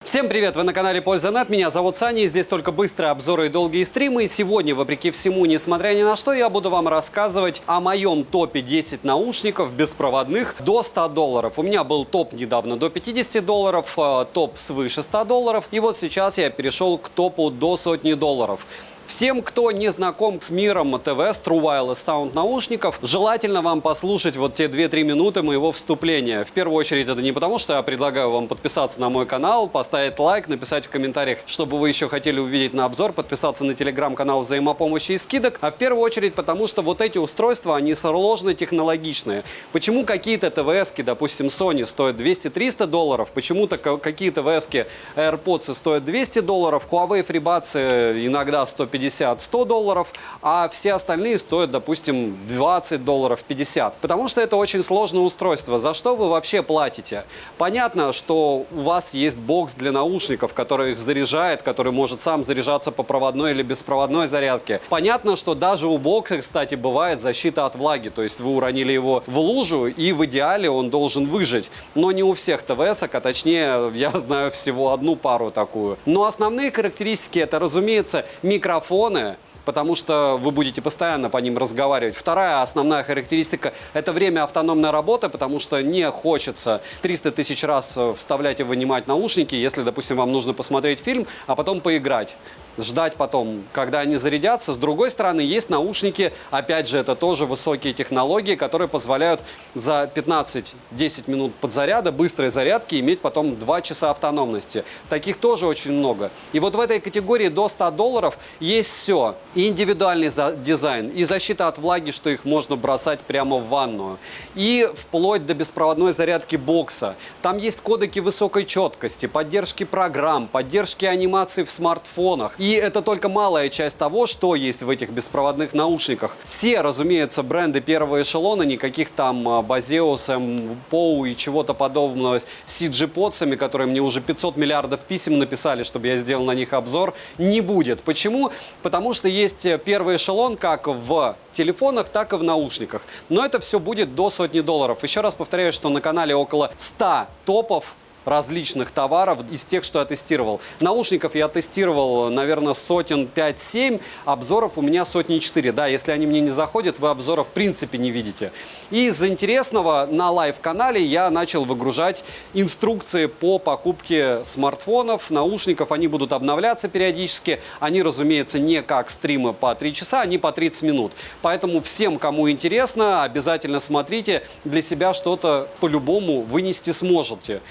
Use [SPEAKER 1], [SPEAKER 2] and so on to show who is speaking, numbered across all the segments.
[SPEAKER 1] Всем привет! Вы на канале Польза.нет. Меня зовут Саня, и здесь только быстрые обзоры и долгие стримы. И сегодня, вопреки всему, несмотря ни на что, я буду вам рассказывать о моем топе 10 наушников беспроводных до $100. У меня был топ недавно до $50, топ свыше $100. И вот сейчас я перешел к топу до $100. Всем, кто не знаком с миром ТВ, с True Wireless Sound наушников, желательно вам послушать вот те 2-3 минуты моего вступления. В первую очередь, это не потому, что я предлагаю вам подписаться на мой канал, поставить лайк, написать в комментариях, чтобы вы еще хотели увидеть на обзор, подписаться на телеграм-канал взаимопомощи и скидок, а в первую очередь потому, что вот эти устройства, они сложно технологичные. Почему какие-то ТВСки, допустим, Sony стоят $200-300, почему-то какие-то ТВСки AirPods стоят $200, Huawei FreeBuds иногда $150-100, а все остальные стоят, допустим, $20, 50. Потому что это очень сложное устройство. За что вы вообще платите? Понятно, что у вас есть бокс для наушников, который их заряжает, который может сам заряжаться по проводной или беспроводной зарядке. Понятно, что даже у бокса, кстати, бывает защита от влаги. То есть вы уронили его в лужу, и в идеале он должен выжить. Но не у всех ТВСок, а точнее, я знаю всего одну пару такую. Но основные характеристики — это, разумеется, микрофоны, потому что вы будете постоянно по ним разговаривать. Вторая основная характеристика – это время автономной работы, потому что не хочется 300 тысяч раз вставлять и вынимать наушники, если, допустим, вам нужно посмотреть фильм, а потом поиграть. Ждать потом, когда они зарядятся. С другой стороны, есть наушники, опять же, это тоже высокие технологии, которые позволяют за 15-10 минут подзаряда, быстрой зарядки, иметь потом 2 часа автономности. Таких тоже очень много. И вот в этой категории до $100 есть все. И индивидуальный дизайн, и защита от влаги, что их можно бросать прямо в ванную, и вплоть до беспроводной зарядки бокса. Там есть кодеки высокой четкости, поддержки программ, поддержки анимации в смартфонах. И это только малая часть того, что есть в этих беспроводных наушниках. Все, разумеется, бренды первого эшелона, никаких там Bose, POW и чего-то подобного с CG-подсами, которые мне уже 500 миллиардов писем написали, чтобы я сделал на них обзор, не будет. Почему? Потому что есть первый эшелон как в телефонах, так и в наушниках. Но это все будет до $100. Еще раз повторяю, что на канале около 100 топов различных товаров из тех, что я тестировал. Наушников я тестировал, наверное, сотен 5-7, обзоров у меня сотни 4. Да, если они мне не заходят, вы обзоров в принципе не видите. И из интересного на лайв-канале я начал выгружать инструкции по покупке смартфонов, наушников. Они будут обновляться периодически. Они, разумеется, не как стримы по 3 часа, они по 30 минут. Поэтому всем, кому интересно, обязательно смотрите. Для себя что-то по-любому вынести сможете.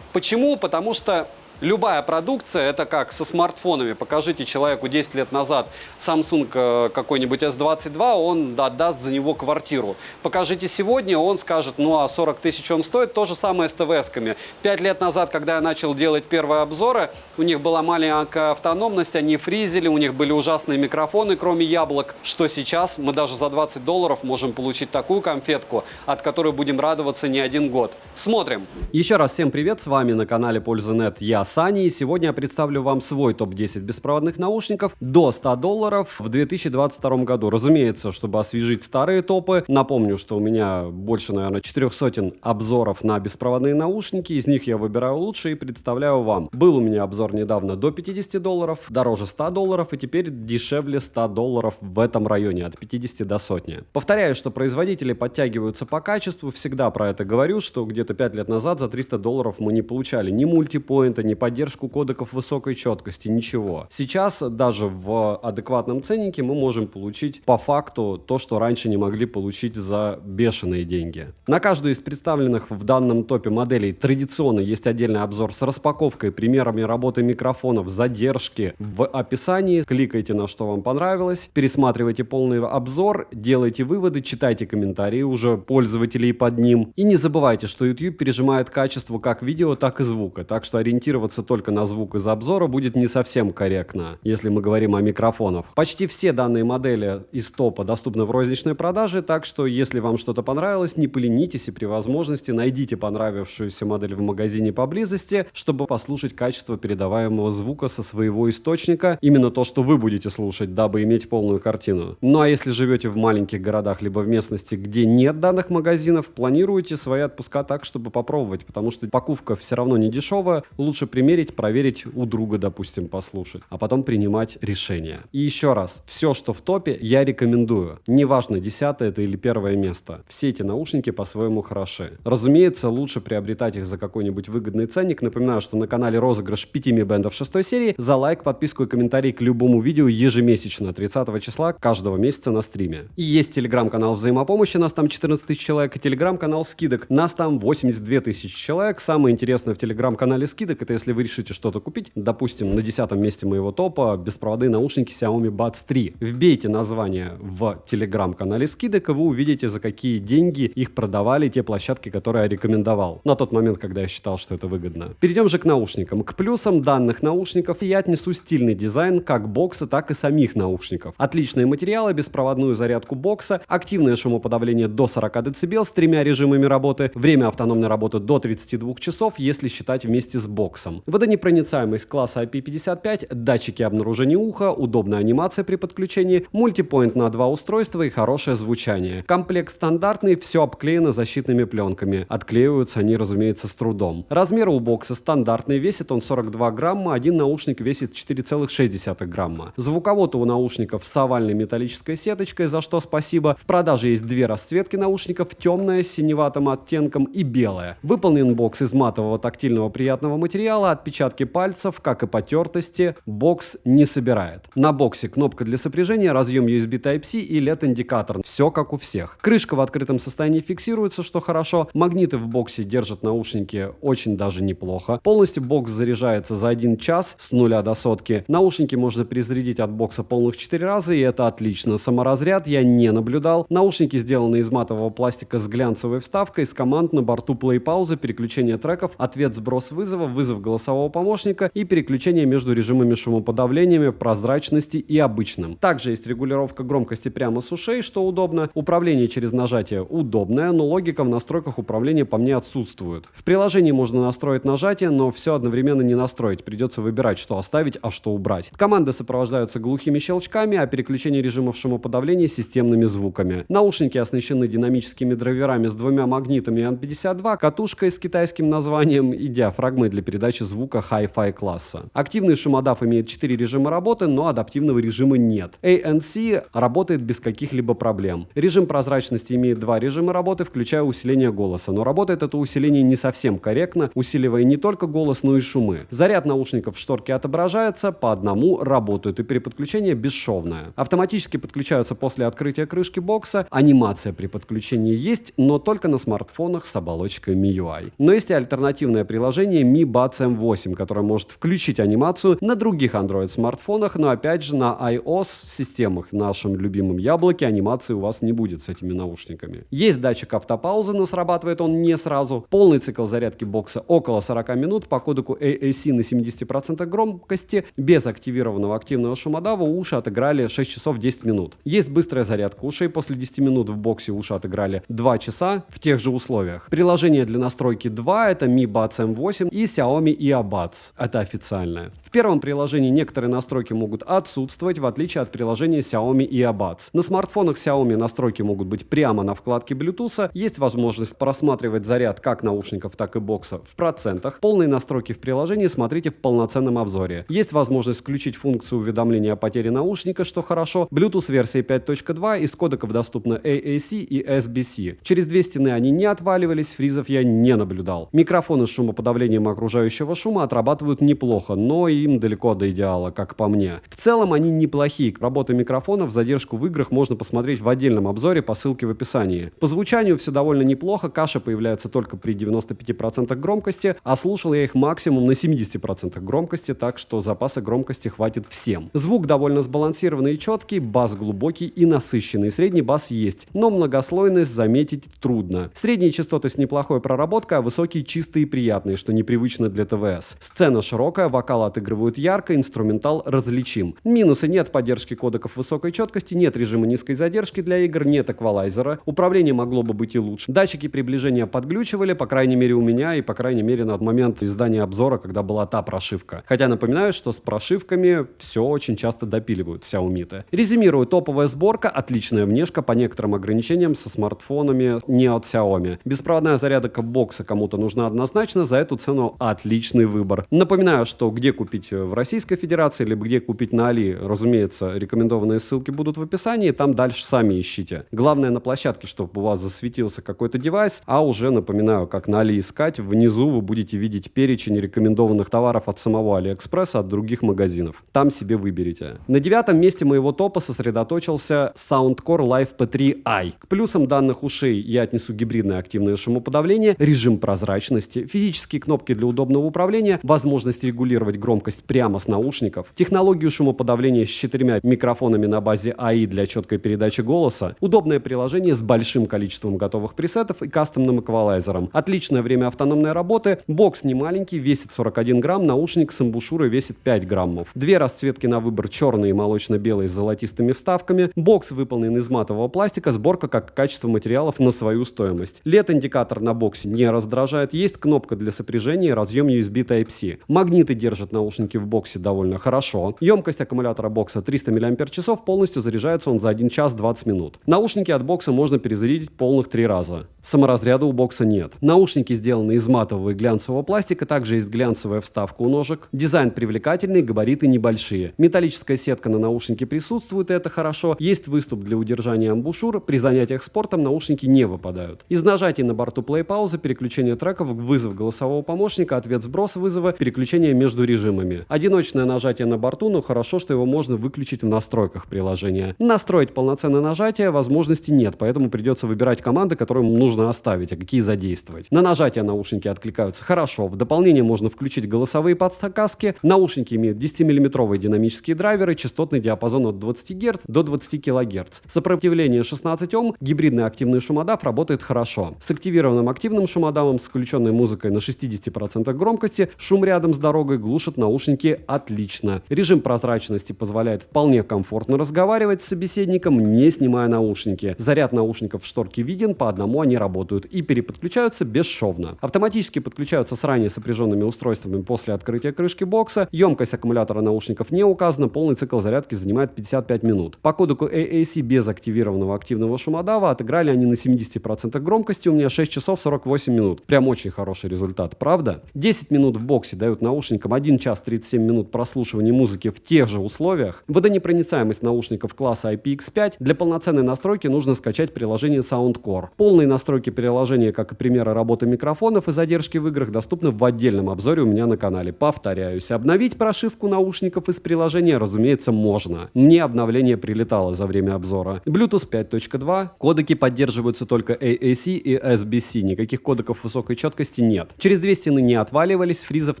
[SPEAKER 1] Почему? Потому что любая продукция, это как со смартфонами. Покажите человеку 10 лет назад Samsung какой-нибудь S22, он отдаст за него квартиру. Покажите сегодня, он скажет, ну а 40 тысяч он стоит. То же самое с ТВСками. 5 лет назад, когда я начал делать первые обзоры, у них была маленькая автономность, они фризили, у них были ужасные микрофоны, кроме яблок. Что сейчас мы даже за $20 можем получить такую конфетку, от которой будем радоваться не один год. Смотрим. Еще раз всем привет, с вами на канале Польза.нет я, Саня, и сегодня я представлю вам свой топ-10 беспроводных наушников до $100 в 2022 году. Разумеется, чтобы освежить старые топы, напомню, что у меня больше, наверное, 400 обзоров на беспроводные наушники, из них я выбираю лучшие и представляю вам. Был у меня обзор недавно до $50, дороже $100, и теперь дешевле $100 в этом районе, от 50 до 100. Повторяю, что производители подтягиваются по качеству, всегда про это говорю, что где-то 5 лет назад за $300 мы не получали ни мультипоинта, ни поддержку кодеков высокой четкости, ничего. Сейчас даже в адекватном ценнике мы можем получить по факту то, что раньше не могли получить за бешеные деньги. На каждую из представленных в данном топе моделей традиционно есть отдельный обзор с распаковкой, примерами работы микрофонов, задержки в описании. Кликайте на что вам понравилось, пересматривайте полный обзор, делайте выводы, читайте комментарии уже пользователей под ним. И не забывайте, что YouTube пережимает качество как видео, так и звука, так что ориентироваться только на звук из обзора будет не совсем корректно, если мы говорим о микрофонах. Почти все данные модели из топа доступны в розничной продаже, так что если вам что-то понравилось, не поленитесь и при возможности найдите понравившуюся модель в магазине поблизости, чтобы послушать качество передаваемого звука со своего источника, именно то, что вы будете слушать, дабы иметь полную картину. Ну а если живете в маленьких городах либо в местности, где нет данных магазинов, планируйте свои отпуска так, чтобы попробовать, потому что покупка все равно не дешевая, лучше примерить, проверить у друга, допустим, послушать, а потом принимать решение. И еще раз, все, что в топе, я рекомендую. Неважно, 10-е это или 1-е место. Все эти наушники по-своему хороши. Разумеется, лучше приобретать их за какой-нибудь выгодный ценник. Напоминаю, что на канале розыгрыш 5 Mi Band 6 серии. За лайк, подписку и комментарий к любому видео ежемесячно, 30 числа каждого месяца на стриме. И есть телеграм-канал взаимопомощи, нас там 14 тысяч человек, и телеграм-канал скидок, нас там 82 тысячи человек. Самое интересное в телеграм-канале скидок, это если вы решите что-то купить, допустим, на 10-м месте моего топа беспроводные наушники Xiaomi Buds 3. Вбейте название в телеграм-канале скидок, и вы увидите, за какие деньги их продавали те площадки, которые я рекомендовал на тот момент, когда я считал, что это выгодно. Перейдем же к наушникам. К плюсам данных наушников я отнесу стильный дизайн как бокса, так и самих наушников. Отличные материалы, беспроводную зарядку бокса, активное шумоподавление до 40 дБ с 3 режимами работы, время автономной работы до 32 часов, если считать вместе с боксом. Водонепроницаемость класса IP55, датчики обнаружения уха, удобная анимация при подключении, мультипоинт на 2 устройства и хорошее звучание. Комплект стандартный, все обклеено защитными пленками. Отклеиваются они, разумеется, с трудом. Размер у бокса стандартный, весит он 42 грамма, один наушник весит 4,6 грамма. Звуковод у наушников с овальной металлической сеточкой, за что спасибо. В продаже есть две расцветки наушников, темная с синеватым оттенком и белая. Выполнен бокс из матового тактильного приятного материала, отпечатки пальцев, как и потертости, бокс не собирает. На боксе кнопка для сопряжения, разъем USB Type-C и LED-индикатор. Все как у всех. Крышка в открытом состоянии фиксируется, что хорошо. Магниты в боксе держат наушники очень даже неплохо. Полностью бокс заряжается за 1 час с 0 до сотки. Наушники можно перезарядить от бокса полных 4 раза, и это отлично. Саморазряд я не наблюдал. Наушники сделаны из матового пластика с глянцевой вставкой, с команд на борту плей-пауза, переключение треков, ответ сброс вызова, вызов голосового помощника и переключение между режимами шумоподавлениями, прозрачности и обычным. Также есть регулировка громкости прямо с ушей, что удобно. Управление через нажатие удобное, но логика в настройках управления по мне отсутствует. В приложении можно настроить нажатие, но все одновременно не настроить. Придется выбирать, что оставить, а что убрать. Команды сопровождаются глухими щелчками, а переключение режимов шумоподавления системными звуками. Наушники оснащены динамическими драйверами с 2 магнитами N52, катушкой с китайским названием и диафрагмой для передачи звука Hi-Fi класса. Активный шумодав имеет 4 режима работы, но адаптивного режима нет. ANC работает без каких-либо проблем. Режим прозрачности имеет 2 режима работы, включая усиление голоса, но работает это усиление не совсем корректно, усиливая не только голос, но и шумы. Заряд наушников в шторке отображается, по одному работают, и переподключение бесшовное. Автоматически подключаются после открытия крышки бокса. Анимация при подключении есть, но только на смартфонах с оболочкой MIUI. Но есть и альтернативное приложение Mi Buds M8, которое может включить анимацию на других Android смартфонах, но опять же на iOS системах, нашем любимом яблоке, анимации у вас не будет с этими наушниками. Есть датчик автопаузы, но срабатывает он не сразу. Полный цикл зарядки бокса около 40 минут по кодеку AAC на 70% громкости. Без активированного активного шумодава уши отыграли 6 часов 10 минут. Есть быстрая зарядка ушей. После 10 минут в боксе уши отыграли 2 часа в тех же условиях. Приложение для настройки 2 — это Mi Buds M8 и Xiaomi Earbuds. Это официальное. В первом приложении некоторые настройки могут отсутствовать, в отличие от приложения Xiaomi Earbuds. На смартфонах Xiaomi настройки могут быть прямо на вкладке Bluetooth. Есть возможность просматривать заряд как наушников, так и бокса в процентах. Полные настройки в приложении смотрите в полноценном обзоре. Есть возможность включить функцию уведомления о потере наушника, что хорошо. Bluetooth версии 5.2, из кодеков доступно AAC и SBC. Через 2 стены они не отваливались, фризов я не наблюдал. Микрофоны с шумоподавлением окружающего шума отрабатывают неплохо, но им далеко до идеала, как по мне. В целом они неплохие. Работу микрофонов, задержку в играх можно посмотреть в отдельном обзоре по ссылке в описании. По звучанию все довольно неплохо, каша появляется только при 95% громкости, а слушал я их максимум на 70% громкости, так что запаса громкости хватит всем. Звук довольно сбалансированный и четкий, бас глубокий и насыщенный. Средний бас есть, но многослойность заметить трудно. Средние частоты с неплохой проработкой, а высокие чистые и приятные, что непривычно для ТВС. Сцена широкая, вокал отыгрывают ярко, инструментал различим. Минусы: нет поддержки кодеков высокой четкости, нет режима низкой задержки для игр, нет эквалайзера. Управление могло бы быть и лучше. Датчики приближения подглючивали, по крайней мере у меня и по крайней мере на момент издания обзора, когда была та прошивка. Хотя напоминаю, что с прошивками все очень часто допиливают Xiaomi-то. Резюмирую: топовая сборка, отличная внешка, по некоторым ограничениям со смартфонами не от Xiaomi. Беспроводная зарядка бокса кому-то нужна однозначно, за эту цену отлично отличный выбор. Напоминаю, что где купить в Российской Федерации, либо где купить на Али, разумеется, рекомендованные ссылки будут в описании, там дальше сами ищите. Главное на площадке, чтобы у вас засветился какой-то девайс, а уже, напоминаю, как на Али искать, внизу вы будете видеть перечень рекомендованных товаров от самого Алиэкспресса, от других магазинов. Там себе выберите. На 9-м месте моего топа сосредоточился Soundcore Live P3i. К плюсам данных ушей я отнесу гибридное активное шумоподавление, режим прозрачности, физические кнопки для удобного управления, возможность регулировать громкость прямо с наушников, технологию шумоподавления с 4 микрофонами на базе AI для четкой передачи голоса, удобное приложение с большим количеством готовых пресетов и кастомным эквалайзером, отличное время автономной работы, бокс не маленький, весит 41 грамм, наушник с амбушюрой весит 5 граммов. Две расцветки на выбор, черные и молочно-белые с золотистыми вставками, бокс выполнен из матового пластика, сборка как качество материалов на свою стоимость. LED-индикатор на боксе не раздражает, есть кнопка для сопряжения и разъем USB Type-C. Магниты держат наушники в боксе довольно хорошо. Емкость аккумулятора бокса 300 мАч, полностью заряжается он за 1 час 20 минут. Наушники от бокса можно перезарядить полных 3 раза. Саморазряда у бокса нет. Наушники сделаны из матового и глянцевого пластика, также есть глянцевая вставка у ножек. Дизайн привлекательный, габариты небольшие. Металлическая сетка на наушнике присутствует, и это хорошо. Есть выступ для удержания амбушюр. При занятиях спортом наушники не выпадают. Из нажатий на борту плей-пауза, переключение треков, вызов голосового помощника, ответ-сброс вызова, переключение между режимами. Одиночное нажатие на борту, но хорошо, что его можно выключить в настройках приложения. Настроить полноценное нажатие возможности нет, поэтому придется выбирать команды, которые нужно оставить, а какие задействовать. На нажатие наушники откликаются хорошо. В дополнение можно включить голосовые подсказки. Наушники имеют 10-миллиметровые динамические драйверы, частотный диапазон от 20 Гц до 20 кГц. Сопротивление 16 Ом, гибридный активный шумодав работает хорошо. С активированным активным шумодавом, с включенной музыкой на 60% громкости, шум рядом с дорогой глушит наушники отлично. Режим прозрачности позволяет вполне комфортно разговаривать с собеседником, не снимая наушники. Заряд наушников в шторке виден, по одному они работают и переподключаются бесшовно. Автоматически подключаются с ранее сопряженными устройствами после открытия крышки бокса. Емкость аккумулятора наушников не указана, полный цикл зарядки занимает 55 минут. По кодеку AAC без активированного активного шумодава отыграли они на 70% громкости, у меня 6 часов 48 минут. Прям очень хороший результат, правда? 10 минут в боксе дают наушникам 1 час 37 минут прослушивания музыки в тех же условиях. Водонепроницаемость наушников класса IPX5. Для полноценной настройки нужно скачать приложение Soundcore. Полные настройки приложения, как и примеры работы микрофонов и задержки в играх, доступны в отдельном обзоре у меня на канале. Повторяюсь, обновить прошивку наушников из приложения, разумеется, можно. Мне обновление прилетало за время обзора. Bluetooth 5.2. Кодеки поддерживаются только AAC и SBC. Никаких кодеков высокой четкости нет. Через две стены не отваливались, фризов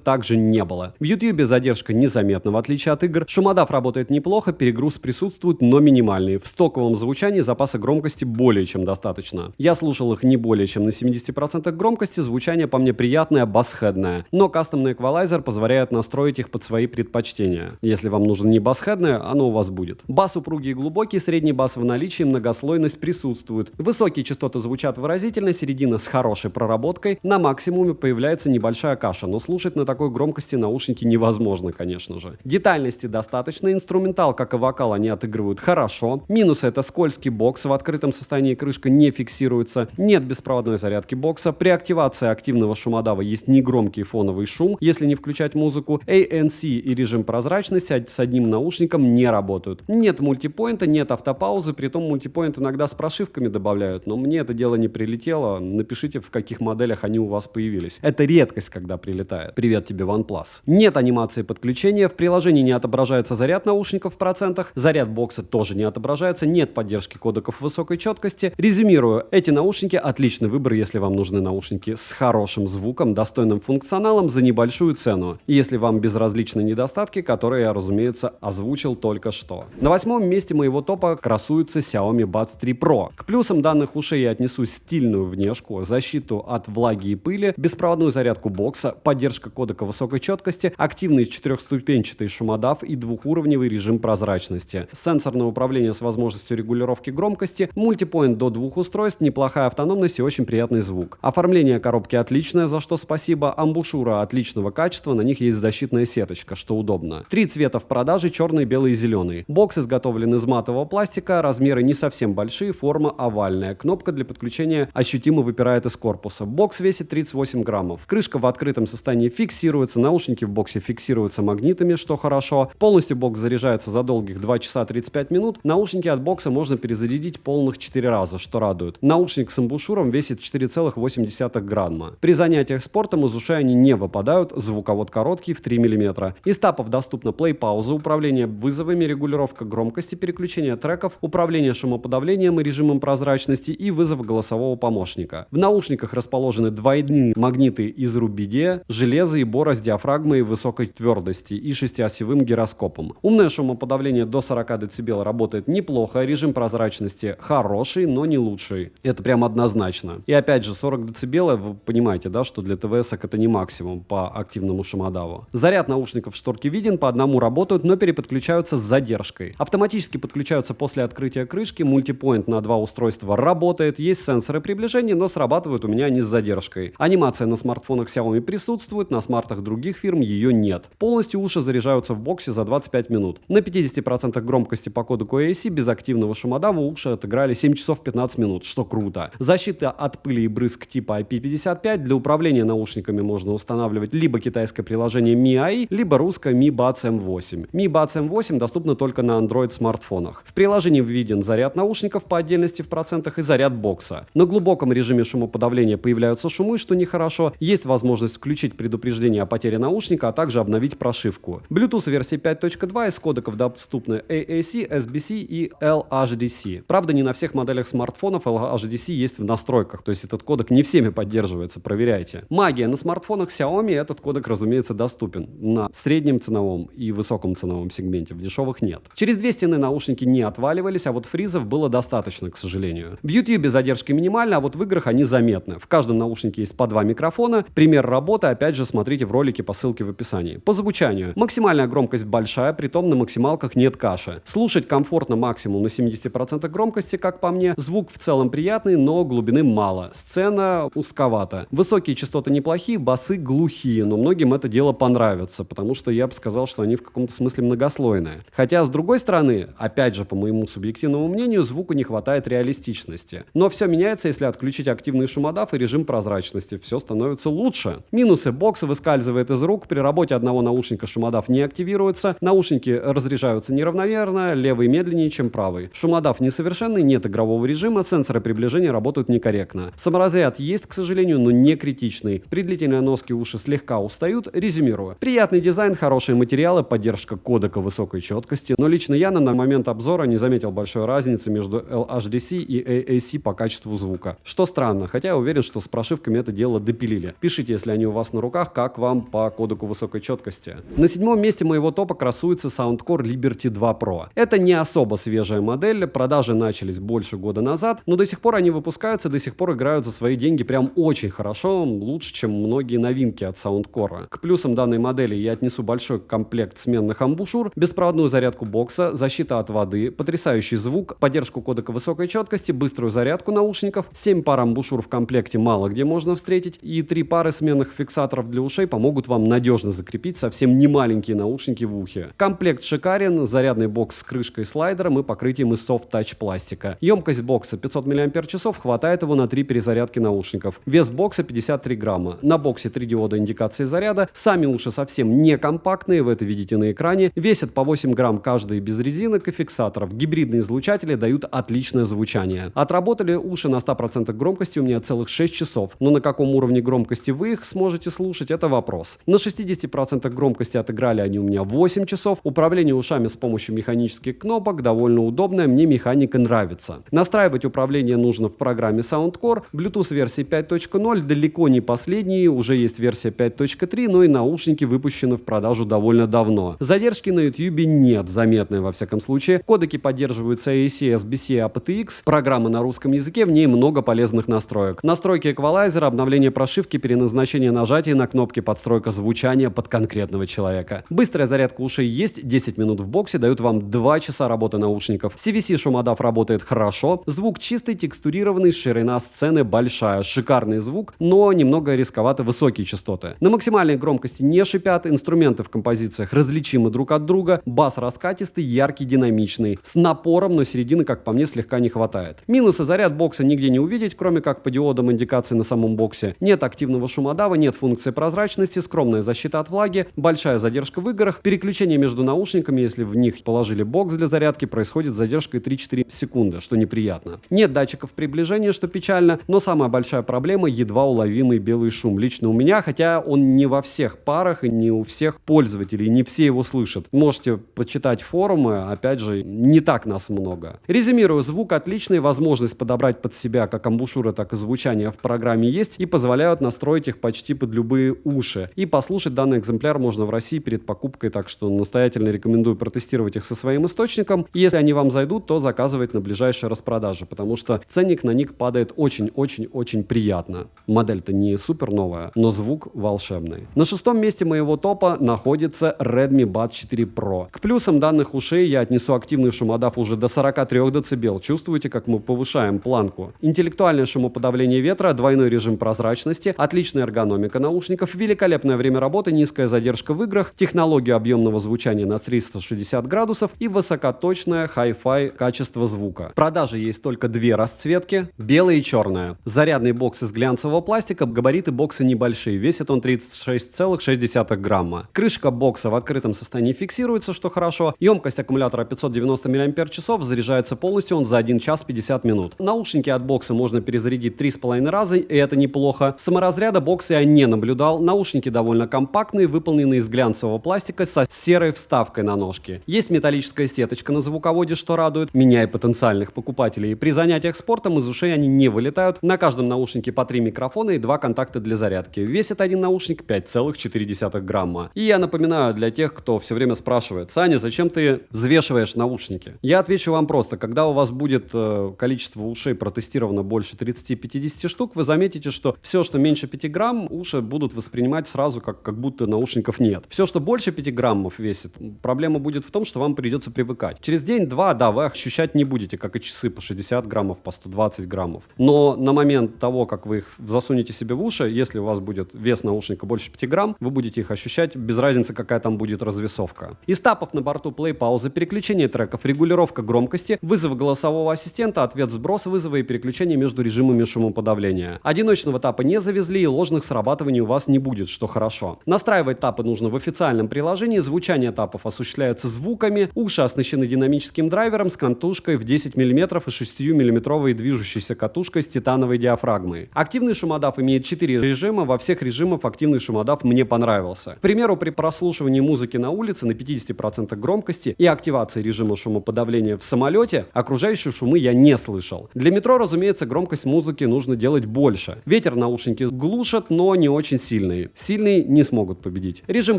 [SPEAKER 1] также не было. В YouTube задержка незаметна, в отличие от игр. Шумодав работает неплохо, перегруз присутствует, но минимальный. В стоковом звучании запаса громкости более чем достаточно. Я слушал их не более чем на 70% громкости, звучание по мне приятное, басхедное. Но кастомный эквалайзер позволяет настроить их под свои предпочтения. Если вам нужно не басхедное, оно у вас будет. Бас упругий и глубокий, средний бас в наличии, многослойность присутствует. Высокие частоты звучат выразительно, середина с хорошей проработкой. На максимуме появляется небольшая каша, но слушать на такой громкости наушники невозможно, конечно же. Детальности достаточно, инструментал, как и вокал, они отыгрывают хорошо. Минусы — это скользкий бокс, в открытом состоянии крышка не фиксируется, нет беспроводной зарядки бокса, при активации активного шумодава есть негромкий фоновый шум, если не включать музыку. ANC и режим прозрачности с одним наушником не работают. Нет мультипоинта, нет автопаузы, притом мультипоинт иногда с прошивками добавляют, но мне это дело не прилетело. Напишите, в каких моделях они у вас появились. Это редкость, когда прилетает. Привет тебе, OnePlus. Нет анимации подключения, в приложении не отображается заряд наушников в процентах, заряд бокса тоже не отображается, нет поддержки кодеков высокой четкости. Резюмирую, эти наушники отличный выбор, если вам нужны наушники с хорошим звуком, достойным функционалом за небольшую цену. И если вам безразличны недостатки, которые я, разумеется, озвучил только что. На 8-м месте моего топа красуется Xiaomi Buds 3 Pro. К плюсам данных ушей я отнесу стильную внешку, защиту от влаги и пыли, беспроводную зарядку бокса, поддержка кодека высокой четкости, активный 4-ступенчатый шумодав и двухуровневый режим прозрачности, сенсорное управление с возможностью регулировки громкости, мультипоинт до 2 устройств, неплохая автономность и очень приятный звук. Оформление коробки отличное, за что спасибо. Амбушюра отличного качества, на них есть защитная сеточка, что удобно. 3 цвета в продаже: черный, белый и зеленый. Бокс изготовлен из матового пластика, размеры не совсем большие, форма овальная. Кнопка для подключения ощутимо выпирает из корпуса. Бокс весит 38 граммов. Крышка в открытом своем состоянии фиксируется, наушники в боксе фиксируются магнитами, что хорошо. Полностью бокс заряжается за долгих 2 часа 35 минут. Наушники от бокса можно перезарядить полных 4 раза, что радует. Наушник с амбушюром весит 4,8 грамма. При занятиях спортом из ушей они не выпадают, звуковод короткий в 3 мм. Из тапов доступна плей-пауза, управление вызовами, регулировка громкости, переключение треков, управление шумоподавлением и режимом прозрачности и вызов голосового помощника. В наушниках расположены двойные магниты из рубидия, железа и бора с диафрагмой высокой твердости и 6-осевым гироскопом. Умное шумоподавление до 40 дБ работает неплохо, режим прозрачности хороший, но не лучший. Это прям однозначно. И опять же, 40 дБ, вы понимаете, да, что для ТВС это не максимум по активному шумодаву. Заряд наушников в шторке виден, по одному работают, но переподключаются с задержкой. Автоматически подключаются после открытия крышки, мультипоинт на 2 устройства работает, есть сенсоры приближения, но срабатывают у меня они с задержкой. Анимация на смартфонах Xiaomi присутствует, на смартах других фирм ее нет. Полностью уши заряжаются в боксе за 25 минут. На 50% громкости по кодеку AAC без активного шумодава уши отыграли 7 часов 15 минут, что круто. Защита от пыли и брызг типа IP55. Для управления наушниками можно устанавливать либо китайское приложение Mi AI, либо русское Mi Buds M8. Mi Buds M8 доступно только на Android смартфонах. В приложении виден заряд наушников по отдельности в процентах и заряд бокса. На глубоком режиме шумоподавления появляются шумы, что нехорошо. Есть возможность включить предупреждение о потере наушника, а также обновить прошивку. Bluetooth версии 5.2 из кодеков доступны AAC, SBC и LHDC. Правда, не на всех моделях смартфонов LHDC есть в настройках, то есть этот кодек не всеми поддерживается, проверяйте. Магия. На смартфонах Xiaomi этот кодек, разумеется, доступен на среднем ценовом и высоком ценовом сегменте, в дешевых нет. Через две стены наушники не отваливались, а вот фризов было достаточно, к сожалению. В YouTube задержки минимальны, а вот в играх они заметны. В каждом наушнике есть по 2 микрофона. Пример работы, опять же, смотрите в ролике по ссылке в описании. По звучанию. Максимальная громкость большая, притом на максималках нет каши. Слушать комфортно максимум на 70% громкости, как по мне. Звук в целом приятный, но глубины мало. Сцена узковата. Высокие частоты неплохие, басы глухие, но многим это дело понравится, потому что я бы сказал, что они в каком-то смысле многослойные. Хотя, с другой стороны, опять же, по моему субъективному мнению, звуку не хватает реалистичности. Но все меняется, если отключить активный шумодав и режим прозрачности. Все становится лучше. Минусы. Бокс выскальзывает из рук. При работе одного наушника шумодав не активируется. Наушники разряжаются неравномерно, левый медленнее, чем правый. Шумодав несовершенный, нет игрового режима, сенсоры приближения работают некорректно. Саморазряд есть, к сожалению, но не критичный. При длительной носке уши слегка устают. Резюмирую. Приятный дизайн, хорошие материалы, поддержка кодека высокой четкости, но лично я на момент обзора не заметил большой разницы между LHDC и AAC по качеству звука. Что странно, хотя я уверен, что с прошивками это дело допилили. Пишите, если они у вас на руках, как вам по кодеку высокой четкости. На 7-м месте моего топа красуется Soundcore Liberty 2 Pro. Это не особо свежая модель, продажи начались больше года назад, но до сих пор они выпускаются, до сих пор играют за свои деньги прям очень хорошо, лучше, чем многие новинки от Soundcore. К плюсам данной модели я отнесу большой комплект сменных амбушюр, беспроводную зарядку бокса, защита от воды, потрясающий звук, поддержку кодека высокой четкости, быструю зарядку наушников, 7 пар амбушюр в комплекте мало где можно встретить, и 3 пары сменных фиксаторов для ушей помогут вам надежно закрепить совсем не маленькие наушники в ухе. Комплект шикарен, зарядный бокс с крышкой и слайдером и покрытием из soft touch пластика. Емкость бокса 500 мАч, хватает его на 3 перезарядки наушников. Вес бокса 53 грамма. На боксе 3 диода индикации заряда. Сами уши совсем не компактные, вы это видите на экране. Весят по 8 грамм каждый без резинок и фиксаторов. Гибридные излучатели дают отличное звучание. Отработали уши на 100% громкости у меня целых 6 часов. Но на каком уровне громкости вы их сможете слушать, это вопрос. На 60% громкости отыграли они у меня 8 часов. Управление ушами с помощью механических кнопок довольно удобное, мне механика нравится. Настраивать управление нужно в программе Soundcore. Bluetooth версии 5.0 далеко не последние, уже есть версия 5.3, но и наушники выпущены в продажу довольно давно. Задержки на YouTube нет, заметной во всяком случае. Кодеки поддерживаются AAC, SBC и aptX. Программа на русском языке, в ней много полезных настроек. Настройки эквалайзера, обновление прошивки, переназначение нажатия на кнопки, подстройка звучания под конкретного человека. Быстрая зарядка ушей есть, 10 минут в боксе дают вам 2 часа работы наушников. CVC шумодав работает хорошо, звук чистый, текстурированный, ширина сцены большая, шикарный звук, но немного рисковато высокие частоты. На максимальной громкости не шипят, инструменты в композициях различимы друг от друга, бас раскатистый, яркий, динамичный, с напором, но середины, как по мне, слегка не хватает. Минусы: заряд бокса нигде не увидеть, кроме как по диодам индикации на самом боксе. Нет активного шумодава, нет нет функции прозрачности, скромная защита от влаги, большая задержка в играх, переключение между наушниками, если в них положили бокс для зарядки, происходит с задержкой 3-4 секунды, что неприятно. Нет датчиков приближения, что печально, но самая большая проблема — едва уловимый белый шум. Лично у меня, хотя он не во всех парах и не у всех пользователей, не все его слышат. Можете почитать форумы, опять же, не так нас много. Резюмирую, звук отличный, возможность подобрать под себя как амбушюры, так и звучание в программе есть и позволяют настроить их почти под любые уши. И послушать данный экземпляр можно в России перед покупкой, так что настоятельно рекомендую протестировать их со своим источником. И если они вам зайдут, то заказывать на ближайшие распродажи, потому что ценник на них падает очень-очень-очень приятно. Модель-то не супер новая, но звук волшебный. На шестом месте моего топа находится Redmi Buds 4 Pro. К плюсам данных ушей я отнесу активный шумодав уже до 43 дБ. Чувствуете, как мы повышаем планку? Интеллектуальное шумоподавление ветра, двойной режим прозрачности, отличная эргономика наушников, великолепное время работы, низкая задержка в играх, технология объемного звучания на 360 градусов и высокоточное Hi-Fi качество звука. В продаже есть только две расцветки – белая и черная. Зарядный бокс из глянцевого пластика, габариты бокса небольшие, весит он 36,6 грамма. Крышка бокса в открытом состоянии фиксируется, что хорошо. Емкость аккумулятора 590 мАч, заряжается полностью он за 1 час 50 минут. Наушники от бокса можно перезарядить 3,5 раза, и это неплохо. Саморазряда бокса я не наблюдал. Наушники довольно компактные, выполнены из глянцевого пластика со серой вставкой на ножке. Есть металлическая сеточка на звуководе, что радует меня и потенциальных покупателей. При занятиях спортом из ушей они не вылетают. На каждом наушнике по 3 микрофона и 2 контакта для зарядки. Весит один наушник 5,4 грамма. И я напоминаю для тех, кто все время спрашивает: Саня, зачем ты взвешиваешь наушники? Я отвечу вам просто: когда у вас будет количество ушей протестировано больше 30-50 штук, вы заметите, что все, что меньше 5 грамм, уши будут воспринимать сразу как будто наушников нет. Все, что больше 5 граммов весит, проблема будет в том, что вам придется привыкать. Через день-два, да, вы ощущать не будете, как и часы по 60 граммов, по 120 граммов. Но на момент того, как вы их засунете себе в уши, если у вас будет вес наушника больше 5 грамм, вы будете их ощущать без разницы, какая там будет развесовка. Из тапов на борту play, пауза, переключение треков, регулировка громкости, вызов голосового ассистента, ответ, сброс вызова и переключение между режимами шумоподавления. Одиночного тапа не завезли и ложных срабатываний у вас не будет, что хорошо. Настраивать тапы нужно в официальном приложении, звучание тапов осуществляется звуками, уши оснащены динамическим драйвером с катушкой в 10 мм и 6 мм движущейся катушкой с титановой диафрагмой. Активный шумодав имеет 4 режима, во всех режимах активный шумодав мне понравился. К примеру, при прослушивании музыки на улице на 50% громкости и активации режима шумоподавления в самолете окружающие шумы я не слышал. Для метро, разумеется, громкость музыки нужно делать больше. Ветер наушники глушат, но не очень сильный. Сильные не смогут победить. Режим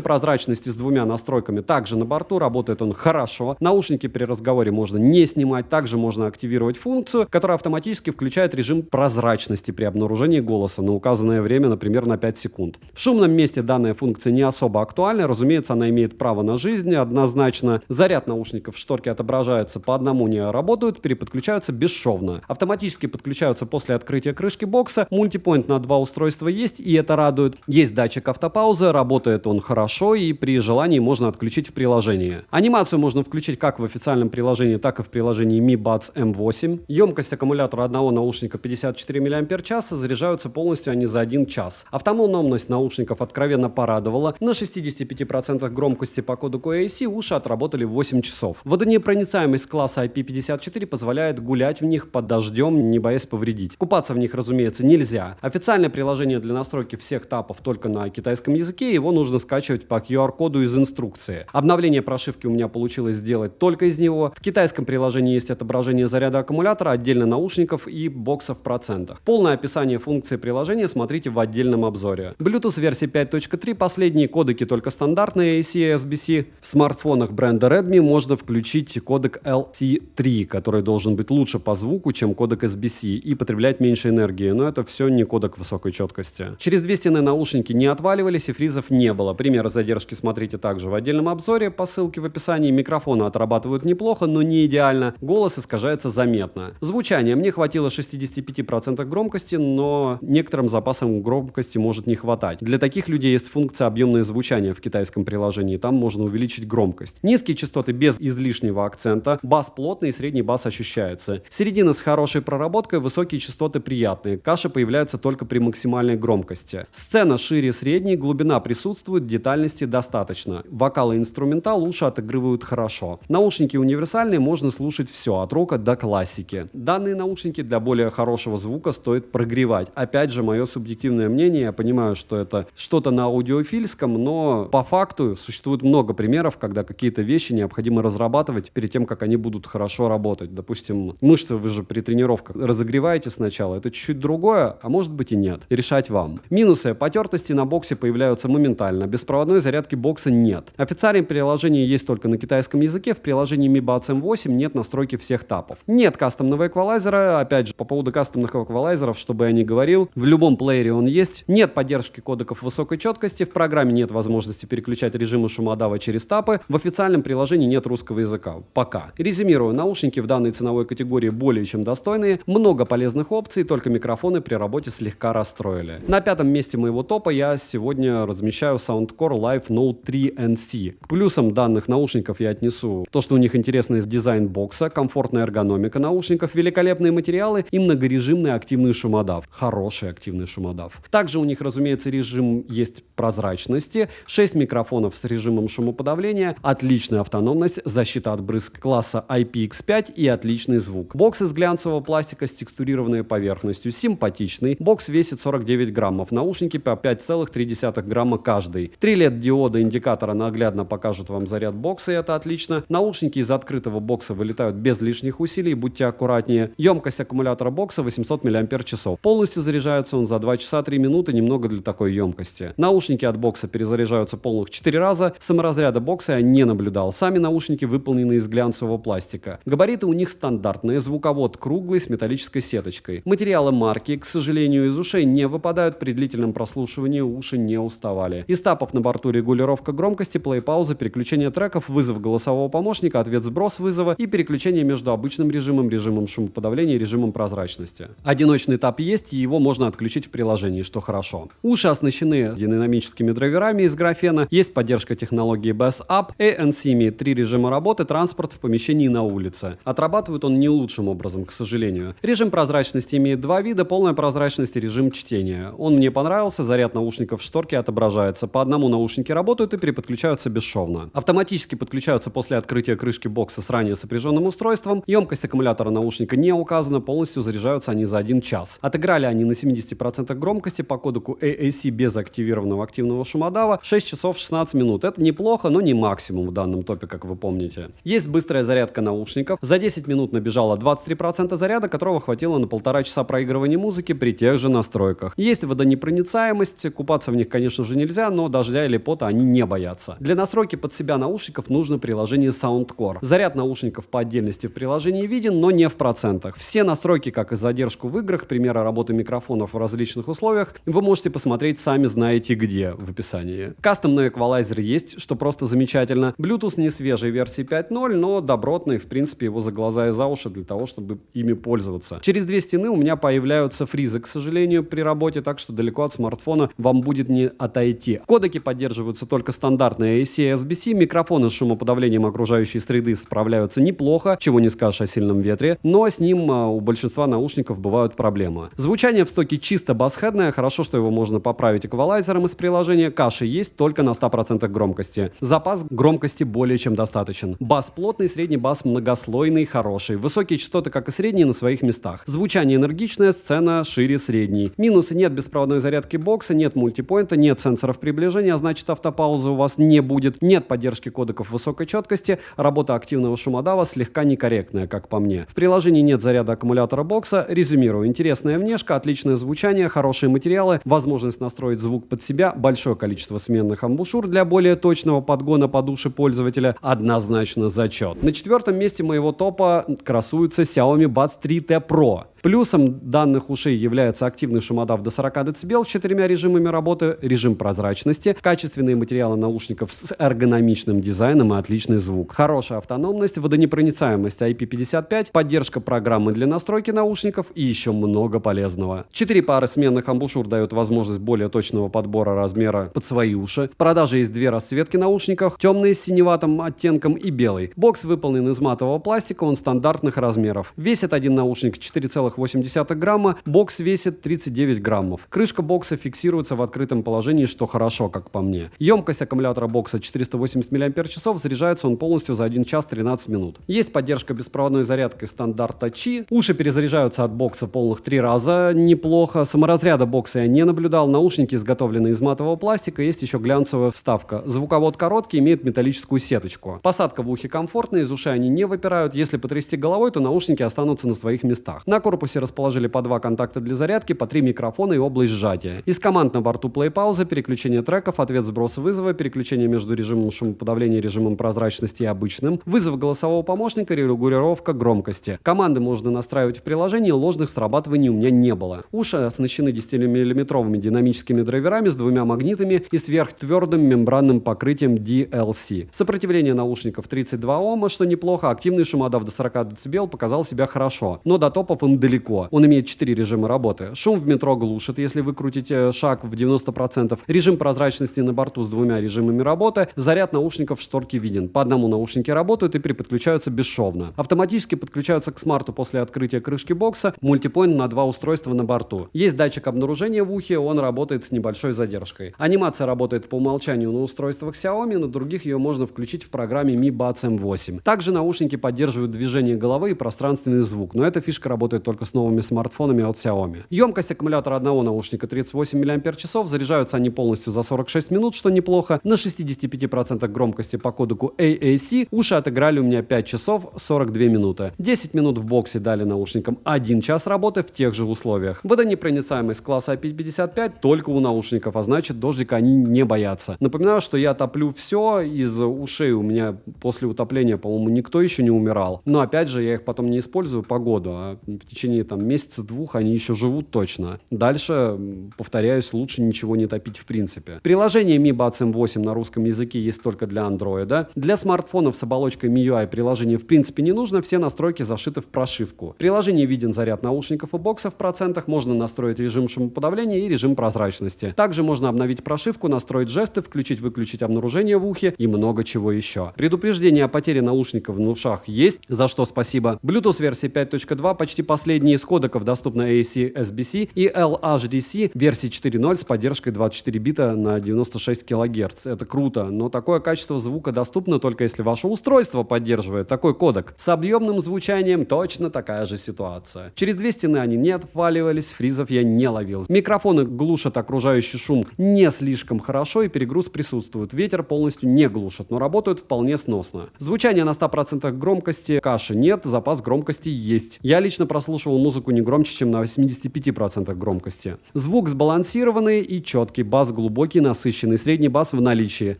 [SPEAKER 1] прозрачности с 2 настройками также на борту, работает он хорошо. Наушники при разговоре можно не снимать, также можно активировать функцию, которая автоматически включает режим прозрачности при обнаружении голоса на указанное время, например, на 5 секунд. В шумном месте данная функция не особо актуальна, разумеется, она имеет право на жизнь, однозначно. Заряд наушников в шторке отображается по одному, не работают, переподключаются бесшовно. Автоматически подключаются после открытия крышки бокса, мультипоинт на 2 устройства есть, и это радует. Есть датчик автопаузы, работает он хорошо, и при желании можно отключить в приложении. Анимацию можно включить как в официальном приложении, так и в приложении Mi Buds M8. Емкость аккумулятора одного наушника 54 мАч, заряжаются полностью они за 1 час. Автономность наушников откровенно порадовала. На 65% громкости по коду QAC уши отработали 8 часов. Водонепроницаемость класса IP54 позволяет гулять в них под дождем, не боясь повредить. Купаться в них, разумеется, нельзя. Официальное приложение для настройки всех тапов только на китайском языке, его нужно скачивать по QR-коду из инструкции. Обновление прошивки у меня получилось сделать только из него. В китайском приложении есть отображение заряда аккумулятора, отдельно наушников и бокса в процентах. Полное описание функции приложения смотрите в отдельном обзоре. Bluetooth версии 5.3, последние кодеки только стандартные AC и SBC. В смартфонах бренда Redmi можно включить кодек LC3, который должен быть лучше по звуку, чем кодек SBC и потреблять меньше энергии, но это все не кодек высокой четкости. Через 2 стены наушники не отваливались и фризов не было. Примеры задержки смотрите также в отдельном обзоре по ссылке в описании. Микрофоны отрабатывают неплохо, но не идеально. Голос искажается заметно. Звучание. Мне хватило 65% громкости, но некоторым запасам громкости может не хватать. Для таких людей есть функция объемное звучание в китайском приложении. Там можно увеличить громкость. Низкие частоты без излишнего акцента. Бас плотный, средний бас ощущается. Середина с хорошей проработкой, высокие частоты приятные. Каша появляется только при максимальной громкости. Сцена шире средней, глубина присутствует, детальности достаточно. Вокал и инструментал уши отыгрывают хорошо. Наушники универсальные, можно слушать все, от рока до классики. Данные наушники для более хорошего звука стоит прогревать. Опять же, мое субъективное мнение, я понимаю, что это что-то на аудиофильском, но по факту существует много примеров, когда какие-то вещи необходимо разрабатывать перед тем, как они будут хорошо работать. Допустим, мышцы вы же при тренировках разогреваете сначала, это чуть-чуть другое, а может быть и нет. Решать вам. Минусы. Потертости на боксе появляются моментально. Беспроводной зарядки бокса нет. Официальное приложение есть только на китайском языке. В приложении Mi Buds M8 нет настройки всех тапов. Нет кастомного эквалайзера. Опять же, по поводу кастомных эквалайзеров, чтобы я не говорил, в любом плеере он есть. Нет поддержки кодеков высокой четкости. В программе нет возможности переключать режимы шумодава через тапы. В официальном приложении нет русского языка. Пока. Резюмирую. Наушники в данной ценовой категории более чем достойные. Много полезных опций, только микрофоны при работе слегка расстроили. На пятом месте моего топа я сегодня размещаю Soundcore Live Note 3 NC. К плюсам данных наушников я отнесу то, что у них интересный дизайн бокса, комфортная эргономика наушников, великолепные материалы и многорежимный активный шумодав. Хороший активный шумодав. Также у них, разумеется, режим есть прозрачности, 6 микрофонов с режимом шумоподавления, отличная автономность, защита от брызг класса IPX5 и отличный звук. Бокс из глянцевого пластика с текстурированной поверхностью, симпатичный. Бокс весит 49 граммов, наушники по 5,3 грамма каждый. 3 LED-диода индикатора наглядно покажут вам заряд бокса, и это отлично. Наушники из открытого бокса вылетают без лишних усилий, будьте аккуратнее. Емкость аккумулятора бокса 800 мАч. Полностью заряжается он за 2 часа 3 минуты, немного для такой емкости. Наушники от бокса перезаряжаются полных 4 раза. Саморазряда бокса я не наблюдал. Сами наушники выполнены из глянцевого пластика. Габариты у них стандартные, звуковод круглый с металлической сеточкой. Материалы марки, к сожалению, из ушей не выпадают, при длительном прослушивании уши не уставали. Из тапов на борту регулировка громкости, плей-пауза, переключение треков, вызов голосового помощника, ответ-сброс вызова и переключение между обычным режимом, режимом шумоподавления и режимом прозрачности. Одиночный тап есть, и его можно отключить в приложении, что хорошо. Уши оснащены динамическими драйверами из графена, есть поддержка технологии Bass-Up, ANC имеет 3 режима работы, транспорт в помещении и на улице. Отрабатывает он не лучшим образом, к сожалению. Режим прозрачности имеет 2 вида, полная прозрачность и режим чтения. Он мне понравился, заряд наушников в шторке отображается. По одному наушники работают и переподключаются бесшовно. Автоматически подключаются после открытия крышки бокса с ранее сопряженным устройством. Емкость аккумулятора наушника не указана, полностью заряжаются они за 1 час. Отыграли они на 70% громкости по кодеку AAC без активированного активного шумодава 6 часов 16 минут. Это неплохо, но не максимум в данном топе, как вы помните. Есть быстрая зарядка наушников. За 10 минут набежало 23% заряда, которого хватило на 1,5 часа проигрывания музыки при тех же настройках. Есть водонепроницаемость, купаться в них, конечно же, нельзя, но дождя или пота они не боятся. Для настройки под себя наушников нужно приложение Soundcore. Заряд наушников по отдельности в приложении виден, но не в процентах. Все настройки, как и задержку в играх, примеры работы микрофонов в различных условиях, вы можете посмотреть сами знаете где в описании. Кастомный эквалайзер есть, что просто замечательно. Bluetooth не свежей версии 5.0, но добротный, в принципе, его за глаза и за уши для того, чтобы ими пользоваться. Через 2 стены у меня появляются фризы, к сожалению, при работе, так что далеко от смартфона вам будет не отойти. Кодеки поддерживаются только стандартные AC и SBC, микрофоны с шумоподавлением окружающей среды справляются неплохо, чего не скажешь о сильном ветре, но с ним у большинства наушников бывают проблемы. Звучание в стоке чисто басхедное, хорошо, что его можно поправить эквалайзером из приложения, каши есть только на 100% громкости. Запас громкости более чем достаточен. Бас плотный, средний бас многослойный, хороший. Высокие частоты, как и средние, на своих местах. Звучание энергичное, сцена шире средней. Минусы: нет беспроводной зарядки бокса, нет мультипоинта, нет сенсоров приближения, а значит автопаузы у вас не будет. Нет поддержки кодеков высокой четкости, работа активного шумодава слегка некорректная, как по мне. В приложении нет заряда аккумулятора бокса. Резюмирую: интересная внешка, отличное звучание, хорошие материалы, возможность настроить звук под себя, большое количество сменных амбушюр для более точного подгона под уши пользователя, однозначно зачет. На 4-м месте моего топа красуется Xiaomi Buds 3T Pro. Плюсом данных ушей является активный шумодав до 40 дБ с 4 режимами работы, режим прозрачности, качественные материалы наушников с эргономичным дизайном и отличный звук, хорошая автономность, водонепроницаемость IP55, поддержка программы для настройки наушников и еще много полезного. 4 пары сменных амбушюр дают возможность более точного подбора размера под свои уши. В продаже есть 2 расцветки наушников, темные с синеватым оттенком и белый. Бокс выполнен из матового пластика, он стандартных размеров. Весит один наушник 4,2 4,8 грамма, бокс весит 39 граммов. Крышка бокса фиксируется в открытом положении, что хорошо, как по мне. Емкость аккумулятора бокса 480 мАч, заряжается он полностью за 1 час 13 минут. Есть поддержка беспроводной зарядкой стандарта Qi. Уши перезаряжаются от бокса полных 3 раза, неплохо. Саморазряда бокса я не наблюдал. Наушники изготовлены из матового пластика, есть еще глянцевая вставка. Звуковод короткий, имеет металлическую сеточку. Посадка в ухе комфортная, из ушей они не выпирают. Если потрясти головой, то наушники останутся на своих местах. На корпусе расположили по 2 контакта для зарядки, по 3 микрофона и область сжатия. Из команд на борту плей-пауза, переключение треков, ответ сброс вызова, переключение между режимом шумоподавления и режимом прозрачности и обычным, вызов голосового помощника, регулировка громкости. Команды можно настраивать в приложении, ложных срабатываний у меня не было. Уши оснащены 10-миллиметровыми динамическими драйверами с 2 магнитами и сверхтвердым мембранным покрытием DLC. Сопротивление наушников 32 Ома, что неплохо. Активный шумодав до 40 дБ показал себя хорошо, но до топов им далеко. Он имеет 4 режима работы. Шум в метро глушит, если вы крутите шаг в 90%. Режим прозрачности на борту с 2 режимами работы. Заряд наушников в шторке виден. По одному наушники работают и переподключаются бесшовно. Автоматически подключаются к смарту после открытия крышки бокса. Мультипоинт на 2 устройства на борту. Есть датчик обнаружения в ухе, он работает с небольшой задержкой. Анимация работает по умолчанию на устройствах Xiaomi, на других ее можно включить в программе Mi Buds M8. Также наушники поддерживают движение головы и пространственный звук, но эта фишка работает только с новыми смартфонами от Xiaomi. Емкость аккумулятора одного наушника 38 мАч, заряжаются они полностью за 46 минут, что неплохо. На 65% громкости по кодеку AAC уши отыграли у меня 5 часов 42 минуты. 10 минут в боксе дали наушникам 1 час работы в тех же условиях. Водонепроницаемость класса IP55 только у наушников, а значит дождика они не боятся. Напоминаю, что я топлю все из ушей, у меня после утопления, по-моему, никто еще не умирал. Но опять же, я их потом не использую по году, а в течение месяца-двух они еще живут точно. Дальше, повторяюсь, лучше ничего не топить в принципе. Приложение Mi Buds M8 на русском языке есть только для Android. Для смартфонов с оболочкой MIUI приложение в принципе не нужно, все настройки зашиты в прошивку. В приложении виден заряд наушников и бокса в процентах, можно настроить режим шумоподавления и режим прозрачности. Также можно обновить прошивку, настроить жесты, включить-выключить обнаружение в ухе и много чего еще. Предупреждение о потере наушников в ушах есть, за что спасибо. Bluetooth версии 5.2, почти последний из кодеков доступны AC/SBC и LHDC версии 4.0 с поддержкой 24 бита на 96 кГц. Это круто, но такое качество звука доступно только если ваше устройство поддерживает такой кодек. С объемным звучанием точно такая же ситуация. Через 2 стены они не отваливались, фризов я не ловил. Микрофоны глушат окружающий шум не слишком хорошо и перегруз присутствует. Ветер полностью не глушит, но работают вполне сносно. Звучание на 100% громкости каши нет, запас громкости есть. Я лично прослушивал музыку не громче, чем на 85% громкости. Звук сбалансированный и четкий, бас глубокий, насыщенный, средний бас в наличии.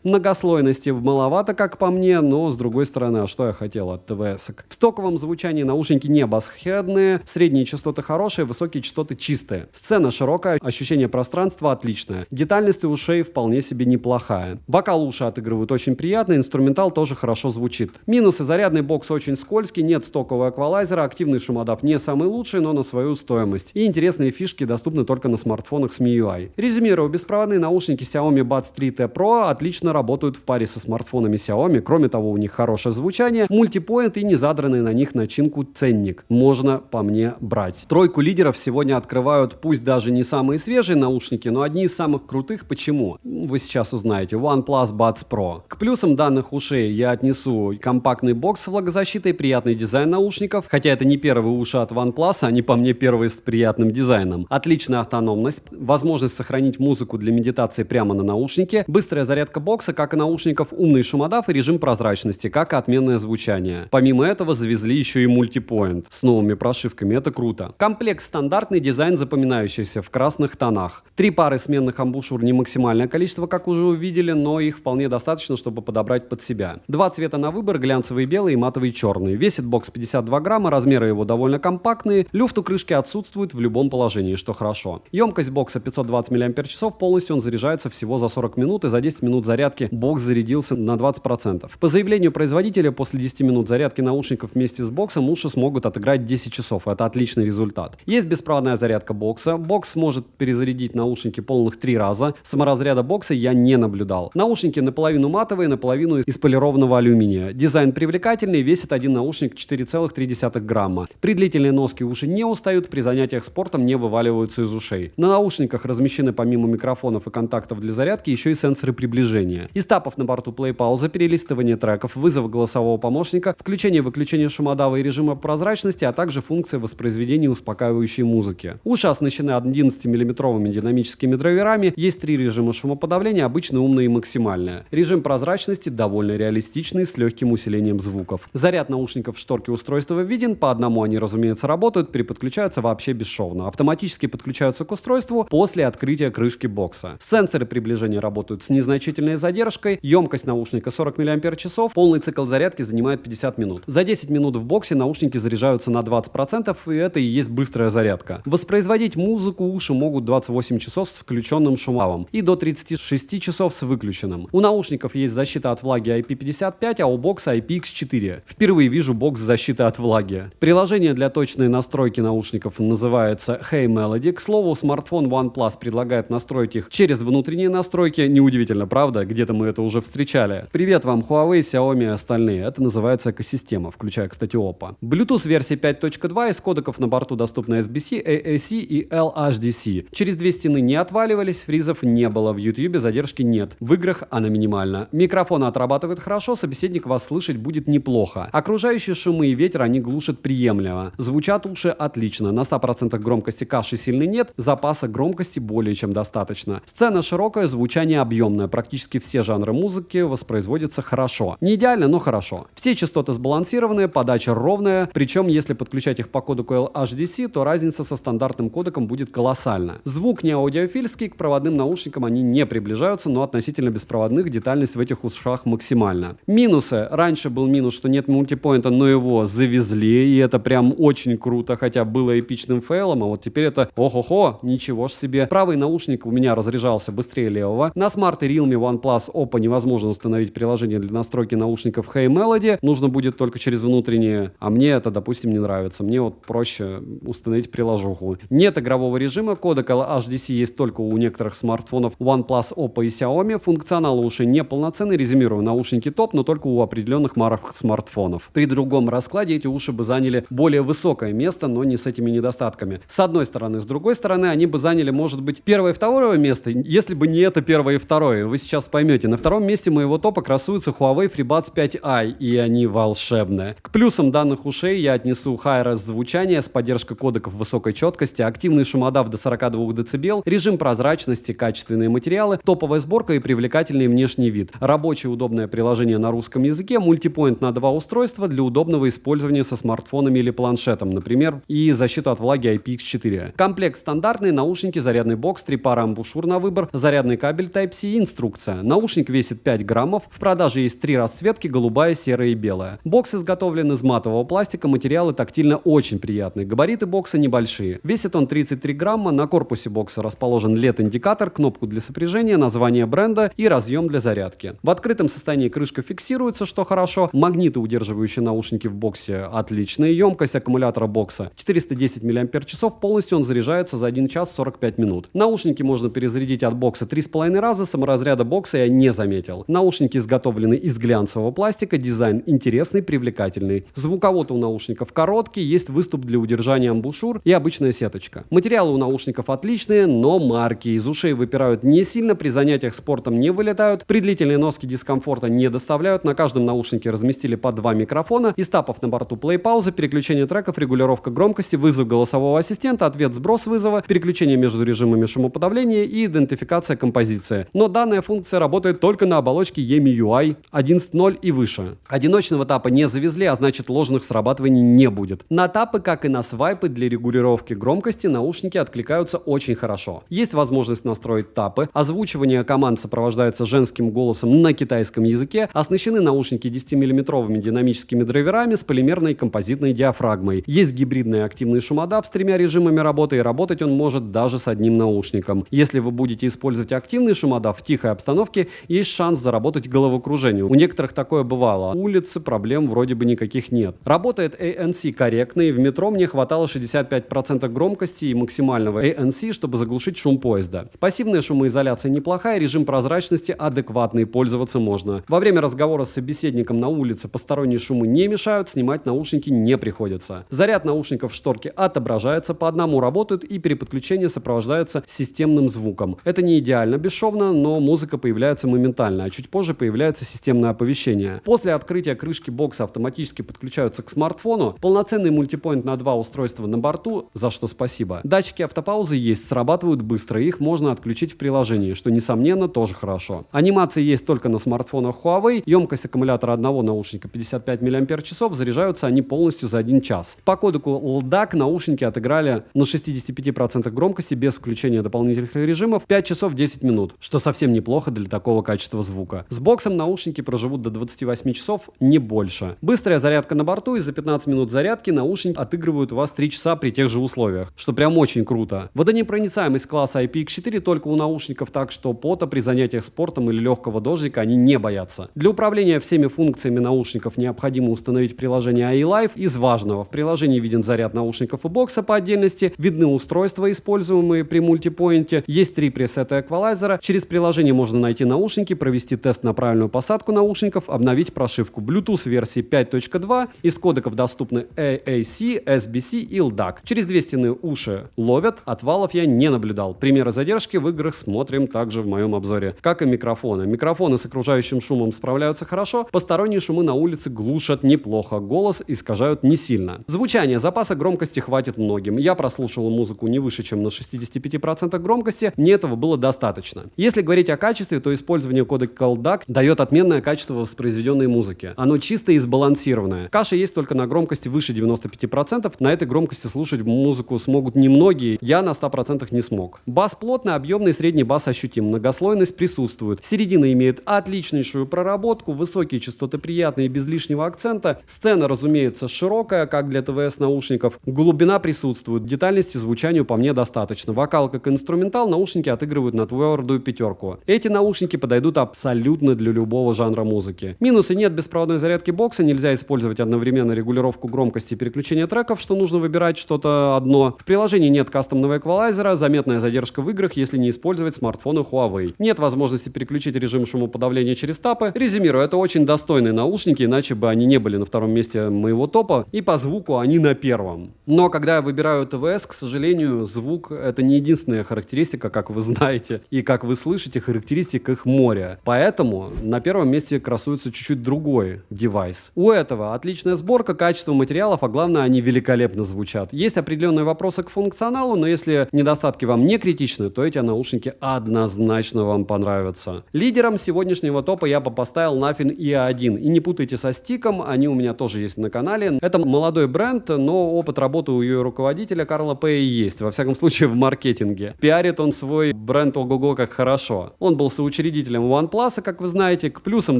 [SPEAKER 1] Многослойности маловато, как по мне, но с другой стороны, а что я хотел от ТВС-ок? В стоковом звучании наушники не басхедные, средние частоты хорошие, высокие частоты чистые. Сцена широкая, ощущение пространства отличное. Детальность у ушей вполне себе неплохая. Вокал уши отыгрывают очень приятно, инструментал тоже хорошо звучит. Минусы: зарядный бокс очень скользкий, нет стокового эквалайзера, активный шумодав не самый лучший, но на свою стоимость. И интересные фишки доступны только на смартфонах с MIUI. Резюмирую, беспроводные наушники Xiaomi Buds 3T Pro отлично работают в паре со смартфонами Xiaomi, кроме того, у них хорошее звучание, мультипоинт и не задранный на них начинку ценник. Можно по мне брать. Тройку лидеров сегодня открывают пусть даже не самые свежие наушники, но одни из самых крутых. Почему? Вы сейчас узнаете. OnePlus Buds Pro. К плюсам данных ушей я отнесу компактный бокс с влагозащитой, приятный дизайн наушников, хотя это не первые уши от OnePlus, они по мне первые с приятным дизайном. Отличная автономность, возможность сохранить музыку для медитации прямо на наушнике, быстрая зарядка бокса, как и наушников, умный шумодав и режим прозрачности, как и отменное звучание. Помимо этого завезли еще и мультипоинт с новыми прошивками, это круто. Комплект стандартный, дизайн запоминающийся в красных тонах. 3 пары сменных амбушюр, не максимальное количество, как уже увидели, но их вполне достаточно, чтобы подобрать под себя. 2 цвета на выбор, глянцевый белый и матовый черный. Весит бокс 52 грамма, размеры его довольно компактные, люфт у крышки отсутствует в любом положении, что хорошо. Емкость бокса 520 мАч, полностью он заряжается всего за 40 минут, и за 10 минут зарядки бокс зарядился на 20%. По заявлению производителя, после 10 минут зарядки наушников вместе с боксом уши смогут отыграть 10 часов. Это отличный результат. Есть беспроводная зарядка бокса. Бокс может перезарядить наушники полных 3 раза. Саморазряда бокса я не наблюдал. Наушники наполовину матовые, наполовину из полированного алюминия. Дизайн привлекательный, весит один наушник 4,3 грамма. При длительной носке Актерские уши не устают, при занятиях спортом не вываливаются из ушей. На наушниках размещены помимо микрофонов и контактов для зарядки еще и сенсоры приближения. Из тапов на борту плей-пауза, перелистывание треков, вызов голосового помощника, включение и выключение шумодава и режима прозрачности, а также функция воспроизведения успокаивающей музыки. Уши оснащены 11-миллиметровыми динамическими драйверами, есть 3 режима шумоподавления, обычно умное и максимальное. Режим прозрачности довольно реалистичный, с легким усилением звуков. Заряд наушников в шторке устройства виден, по одному они, разумеется, работают, переподключаются вообще бесшовно. Автоматически подключаются к устройству после открытия крышки бокса. Сенсоры приближения работают с незначительной задержкой, емкость наушника 40 мАч, полный цикл зарядки занимает 50 минут. За 10 минут в боксе наушники заряжаются на 20%, и это и есть быстрая зарядка. Воспроизводить музыку уши могут 28 часов с включенным шумовым и до 36 часов с выключенным. У наушников есть защита от влаги IP55, а у бокса IPX4. Впервые вижу бокс защиты от влаги. Приложение для точной настройки наушников называется Hey Melody. К слову, смартфон OnePlus предлагает настроить их через внутренние настройки. Неудивительно, правда? Где-то мы это уже встречали. Привет вам, Huawei, Xiaomi и остальные. Это называется экосистема, включая, кстати, Oppo. Bluetooth версии 5.2, из кодеков на борту доступны SBC, AAC и LHDC. Через две стены не отваливались, фризов не было, в YouTube задержки нет. В играх она минимальна. Микрофоны отрабатывают хорошо, собеседник вас слышать будет неплохо. Окружающие шумы и ветер они глушат приемлемо. Звучат уши отлично. На 100% громкости каши сильной нет, запаса громкости более чем достаточно. Сцена широкая, звучание объемное. Практически все жанры музыки воспроизводятся хорошо. Не идеально, но хорошо. Все частоты сбалансированные, подача ровная. Причем, если подключать их по кодеку LHDC, то разница со стандартным кодеком будет колоссальна. Звук не аудиофильский, к проводным наушникам они не приближаются, но относительно беспроводных детальность в этих ушах максимальна. Минусы. Раньше был минус, что нет мультипоинта, но его завезли, и это прям очень круто, хотя было эпичным фейлом, а вот теперь это ох-охо, ничего ж себе. Правый наушник у меня разряжался быстрее левого. На смарт и Realme, OnePlus, Oppo невозможно установить приложение для настройки наушников Hey Melody, нужно будет только через внутренние, а мне это, допустим, не нравится. Мне вот проще установить приложуху. Нет игрового режима, кодек LHDC есть только у некоторых смартфонов OnePlus, Oppo и Xiaomi. Функционал ушей неполноценный, резюмирую, наушники топ, но только у определенных марок смартфонов. При другом раскладе эти уши бы заняли более высокое место, но не с этими недостатками. С одной стороны. С другой стороны, они бы заняли, может быть, первое и второе место, если бы не это первое и второе. Вы сейчас поймете. На втором месте моего топа красуются Huawei FreeBuds 5i, и они волшебные. К плюсам данных ушей я отнесу Hi-Res звучание с поддержкой кодеков высокой четкости, активный шумодав до 42 дБ, режим прозрачности, качественные материалы, топовая сборка и привлекательный внешний вид. Рабочее удобное приложение на русском языке, мультипоинт на 2 устройства для удобного использования со смартфонами или планшетом, например, и защиту от влаги IPX4. Комплект стандартный, наушники, зарядный бокс, 3 пары амбушюр на выбор, зарядный кабель Type-C и инструкция. Наушник весит 5 граммов, в продаже есть 3 расцветки, голубая, серая и белая. Бокс изготовлен из матового пластика, материалы тактильно очень приятные, габариты бокса небольшие. Весит он 33 грамма, на корпусе бокса расположен LED-индикатор, кнопку для сопряжения, название бренда и разъем для зарядки. В открытом состоянии крышка фиксируется, что хорошо, магниты, удерживающие наушники в боксе, отличные, емкость аккумулятора бокса 410 мАч, полностью он заряжается за 1 час 45 минут. Наушники можно перезарядить от бокса 3,5 раза, саморазряда бокса я не заметил. Наушники изготовлены из глянцевого пластика, дизайн интересный, привлекательный. Звуковод у наушников короткий, есть выступ для удержания амбушюр и обычная сеточка. Материалы у наушников отличные, но марки. Из ушей выпирают не сильно, при занятиях спортом не вылетают, при длительной носке дискомфорта не доставляют. На каждом наушнике разместили по 2 микрофона, из тапов на борту плей-пауза, переключение треков, регулировка громкости, вызов голосового ассистента, ответ, сброс вызова, переключение между режимами шумоподавления и идентификация композиции. Но данная функция работает только на оболочке EMI 11.0 и выше. Одиночного тапа не завезли, а значит ложных срабатываний не будет. На тапы, как и на свайпы для регулировки громкости, наушники откликаются очень хорошо. Есть возможность настроить тапы, озвучивание команд сопровождается женским голосом на китайском языке, оснащены наушники 10-миллиметровыми динамическими драйверами с полимерной композитной диафрагмой. Есть гибридный активный шумодав с 3 режимами работы, и работать он может даже с одним наушником. Если вы будете использовать активный шумодав в тихой обстановке, есть шанс заработать головокружение. У некоторых такое бывало. Улицы проблем вроде бы никаких нет. Работает ANC корректно, и в метро мне хватало 65% громкости и максимального ANC, чтобы заглушить шум поезда. Пассивная шумоизоляция неплохая, режим прозрачности адекватный, пользоваться можно. Во время разговора с собеседником на улице посторонние шумы не мешают, снимать наушники не приходится. Заряд наушников в шторке отображается, по одному работают и переподключение сопровождается системным звуком. Это не идеально бесшовно, но музыка появляется моментально, а чуть позже появляется системное оповещение. После открытия крышки бокса автоматически подключаются к смартфону. Полноценный мультипоинт на 2 устройства на борту, за что спасибо. Датчики автопаузы есть, срабатывают быстро, их можно отключить в приложении, что несомненно тоже хорошо. Анимации есть только на смартфонах Huawei, емкость аккумулятора одного наушника 55 мАч, заряжаются они полностью за 1 час. По кодеку LDAC наушники отыграли на 65% громкости без включения дополнительных режимов 5 часов 10 минут, что совсем неплохо для такого качества звука. С боксом наушники проживут до 28 часов, не больше. Быстрая зарядка на борту, и за 15 минут зарядки наушники отыгрывают у вас 3 часа при тех же условиях, что прям очень круто. Водонепроницаемость класса IPX4 только у наушников, так что пота при занятиях спортом или легкого дождика они не боятся. Для управления всеми функциями наушников необходимо установить приложение iLife. Из важного: в приложении виден заряд наушников и бокса по отдельности, видны устройства, используемые при мультипоинте, есть 3 пресета эквалайзера. Через приложение можно найти наушники, провести тест на правильную посадку наушников, обновить прошивку. Bluetooth версии 5.2, из кодеков доступны AAC, SBC и LDAC. Через 2 стены уши ловят, отвалов я не наблюдал. Примеры задержки в играх смотрим также в моем обзоре. Как и микрофоны. Микрофоны с окружающим шумом справляются хорошо, посторонние шумы на улице глушат неплохо, голос искажают не сильно. Звучание: запаса громкости хватит многим. Я прослушивал музыку не выше, чем на 65% громкости, мне этого было достаточно. Если говорить о качестве, то использование кодека LDAC дает отменное качество воспроизведенной музыки. Оно чистое и сбалансированное. Каша есть только на громкости выше 95%, на этой громкости слушать музыку смогут немногие, я на 100% не смог. Бас плотный, объемный, средний бас ощутим, многослойность присутствует. Середина имеет отличнейшую проработку, высокие частоты приятные без лишнего акцента. Сцена, разумеется, широкая, как для ТВС наушников. Глубина присутствует, детальности звучанию по мне достаточно. Вокал как инструментал, наушники отыгрывают на твердую 5. Эти наушники подойдут абсолютно для любого жанра музыки. Минусы: нет беспроводной зарядки бокса, нельзя использовать одновременно регулировку громкости и переключение треков, что нужно выбирать что-то одно. В приложении нет кастомного эквалайзера, заметная задержка в играх, если не использовать смартфоны Huawei. Нет возможности переключить режим шумоподавления через тапы. Резюмирую, это очень достойные наушники, иначе бы они не были на 2-м месте моего топа, и по звуку они на 1-м. Но когда я выбираю ТВС, к сожалению, звук — это не единственная характеристика, как вы знаете, и как вы слышите, характеристик их море. Поэтому на 1-м месте красуется чуть-чуть другой девайс. У этого отличная сборка, качество материалов, а главное, они великолепно звучат. Есть определенные вопросы к функционалу, но если недостатки вам не критичны, то эти наушники однозначно вам понравятся. Лидером сегодняшнего топа я бы поставил Nothing E1. И не путайте со стиком, они у меня тоже есть на канале. Это молодой бренд, но опыт работы у ее руководителя Карла Пэя есть, во всяком случае в маркетинге. Пиарит он свой бренд ого-го как хорошо. Он был соучредителем OnePlus, как вы знаете. К плюсам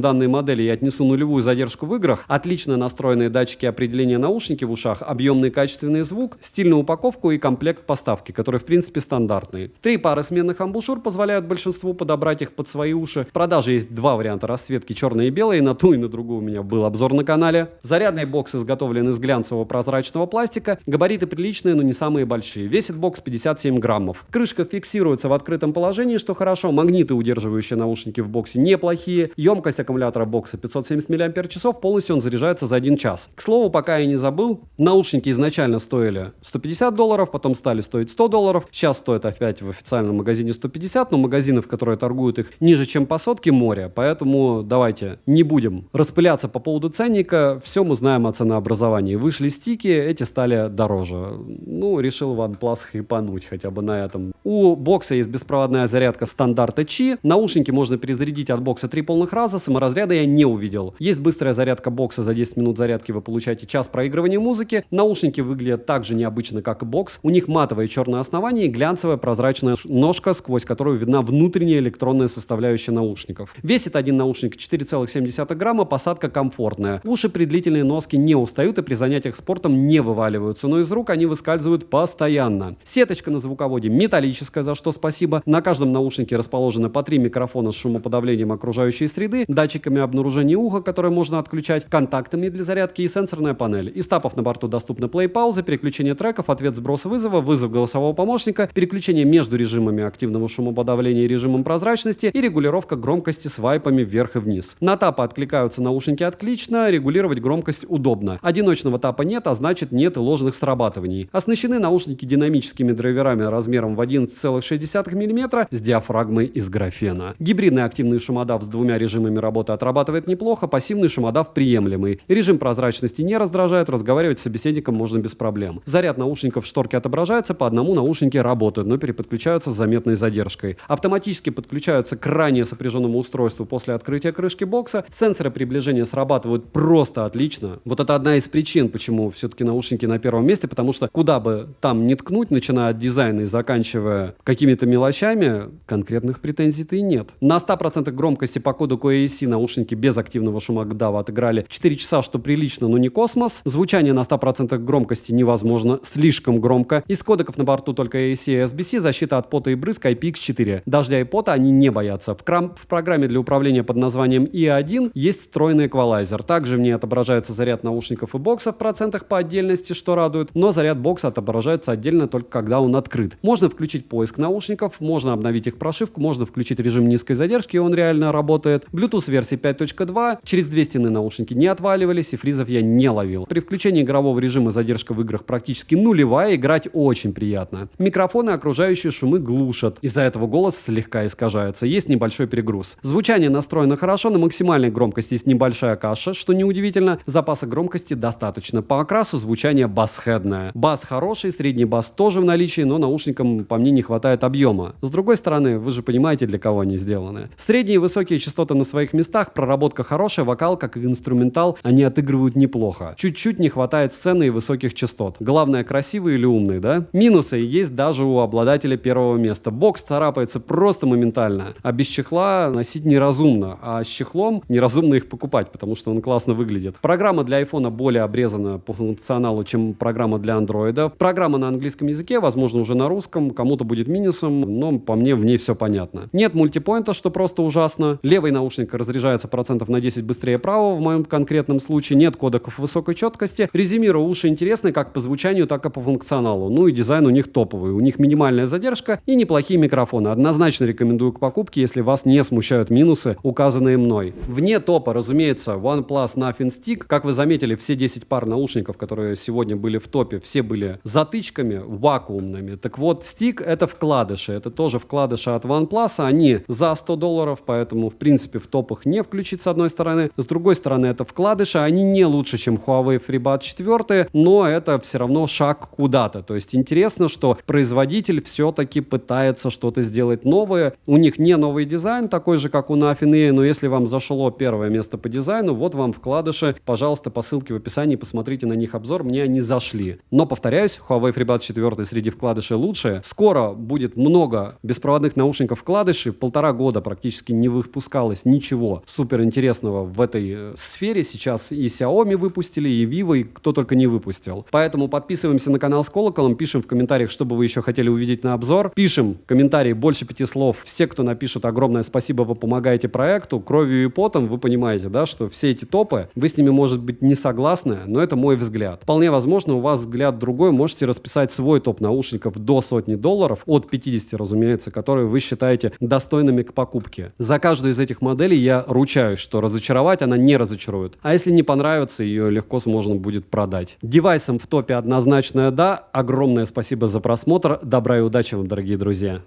[SPEAKER 1] данной модели я отнесу нулевую задержку в играх, отлично настроенные датчики определения наушники в ушах, объемный качественный звук, стильную упаковку и комплект поставки, который в принципе стандартный. 3 пары сменных амбушюр позволяют большинству подобрать их под свои уши. В продаже есть 2 варианта расцветки: черные и белые. На ту и на другую у меня был обзор на канале. Зарядный бокс изготовлен из глянцевого прозрачного пластика. Габариты приличные, но не самые большие. Весит бокс 57 граммов. Крышка фиксируется в открытом положении, что хорошо. Магниты, удерживающие наушники в боксе, неплохие. Емкость аккумулятора бокса 570 мАч. Полностью он заряжается за 1 час. К слову, пока я не забыл, наушники изначально стоили $150, потом стали стоить $100. Сейчас стоят опять в официальном магазине 150, но магазинов, которые торгуют их ниже, чем по сотке, море. Поэтому давайте не будем распыляться по поводу ценника. Все мы знаем о ценообразовании. Вышли стики, эти стали дороже. Ну, решил OnePlus хайпануть хотя бы на этом. У бокса есть беспроводная зарядка стандарта Qi. Наушники можно перезарядить от бокса 3 полных раза. Саморазряда я не увидел. Есть быстрая зарядка бокса. За 10 минут зарядки вы получаете час проигрывания музыки. Наушники выглядят так же необычно, как и бокс. У них матовое черное основание и глянцевая прозрачная ножка, сквозь которую видна внутренняя электронная составляющая наушников. Весит один наушник 4,7 грамма, посадка комфортная. Уши при длительной носке не устают и при занятиях спортом не вываливаются, но из рук они выскальзывают постоянно. Сеточка на звуководе металлическая, металлическая, за что спасибо. На каждом наушнике расположены по 3 микрофона с шумоподавлением окружающей среды, датчиками обнаружения уха, которые можно отключать, контактами для зарядки и сенсорная панель. Из тапов на борту доступны плей-паузы, переключение треков, ответ сброс вызова, вызов голосового помощника, переключение между режимами активного шумоподавления и режимом прозрачности и регулировка громкости свайпами вверх и вниз. На тапы откликаются наушники отлично, регулировать громкость удобно. Одиночного тапа нет, а значит нет и ложных срабатываний. Оснащены наушники динамическими драйверами размером в 11,6 мм с диафрагмой из графена. Гибридный активный шумодав с 2 режимами работы отрабатывает неплохо, пассивный шумодав приемлемый. Режим прозрачности не раздражает, разговаривать с собеседником можно без проблем. Заряд наушников в шторке отображается, по одному наушники работают, но переподключаются с заметной задержкой. Автоматически подключаются к ранее сопряженному устройству после открытия крышки бокса. Сенсоры приближения срабатывают просто отлично. Вот это одна из причин, почему все-таки наушники на первом месте, потому что куда бы там ни ткнуть, начиная от дизайна и заканчивая какими-то мелочами, конкретных претензий-то и нет. На 100% громкости по коду QAC наушники без активного шумодава отыграли 4 часа, что прилично, но не космос. Звучание на 100% громкости невозможно, слишком громко. Из кодеков на борту только AAC и SBC, защита от пота и брызг IPX4. Дождя и пота они не боятся. В программе для управления под названием IA1 есть встроенный эквалайзер. Также в ней отображается заряд наушников и бокса в процентах по отдельности, что радует, но заряд бокса отображается отдельно только когда он открыт. Можно включить поиск наушников, можно обновить их прошивку, можно включить режим низкой задержки, и он реально работает. Bluetooth версии 5.2, через 2 стены наушники не отваливались, и фризов я не ловил. При включении игрового режима задержка в играх практически нулевая, играть очень приятно. Микрофоны окружающие шумы глушат, из-за этого голос слегка искажается, есть небольшой перегруз. Звучание настроено хорошо, на максимальной громкости есть небольшая каша, что неудивительно, запаса громкости достаточно. По окрасу звучание басхэдное. Бас хороший, средний бас тоже в наличии, но наушникам по мне не хватает объема. С другой стороны, вы же понимаете, для кого они сделаны. Средние и высокие частоты на своих местах, проработка хорошая, вокал, как и инструментал, они отыгрывают неплохо. Чуть-чуть не хватает сцены и высоких частот. Главное, красивый или умный, да? Минусы есть даже у обладателя первого места. Бокс царапается просто моментально, а без чехла носить неразумно, а с чехлом неразумно их покупать, потому что он классно выглядит. Программа для iPhone более обрезана по функционалу, чем программа для Android. Программа на английском языке, возможно, уже на русском, кому-то будет минусом, но по мне в ней все понятно. Нет мультипоинта, что просто ужасно. Левый наушник разряжается процентов на 10 быстрее правого в моем конкретном случае. Нет кодеков высокой четкости. Резюмирую, уши интересны как по звучанию, так и по функционалу. Ну и дизайн у них топовый. У них минимальная задержка и неплохие микрофоны. Однозначно рекомендую к покупке, если вас не смущают минусы, указанные мной. Вне топа, разумеется, OnePlus Nothing Stick. Как вы заметили, все 10 пар наушников, которые сегодня были в топе, все были затычками вакуумными. Так вот, стик — это вкладыши. Это тоже вкладыши от OnePlus. Они за $100, поэтому, в принципе, в топах не включить с одной стороны. С другой стороны, это вкладыши. Они не лучше, чем Huawei FreeBuds 4, но это все равно шаг куда-то. То есть интересно, что производитель все-таки пытается что-то сделать новое. У них не новый дизайн, такой же, как у Nothing Air, но если вам зашло первое место по дизайну, вот вам вкладыши. Пожалуйста, по ссылке в описании посмотрите на них обзор. Мне они зашли. Но, повторяюсь, Huawei FreeBuds 4 среди вкладышей лучшие. Скоро будет много беспроводных наушников вкладышей. 1,5 года практически не выпускалось ничего супер интересного в этой сфере. Сейчас и Xiaomi выпустили, и Vivo, и кто только не выпустил. Поэтому подписываемся на канал с колоколом, пишем в комментариях, что бы вы еще хотели увидеть на обзор. Пишем комментарии больше 5 слов. Все, кто напишет, огромное спасибо, вы помогаете проекту. Кровью и потом, вы понимаете, да, что все эти топы, вы с ними, может быть, не согласны, но это мой взгляд. Вполне возможно, у вас взгляд другой, можете расписать свой топ наушников до $100, от 50, разумеется, которые вы считаете достойными к покупке. За каждую из этих моделей я ручаюсь, что разочаровать она не разочарует. А если не понравится, ее легко можно будет продать. Девайсом в топе однозначно да. Огромное спасибо за просмотр. Добра и удачи вам, дорогие друзья.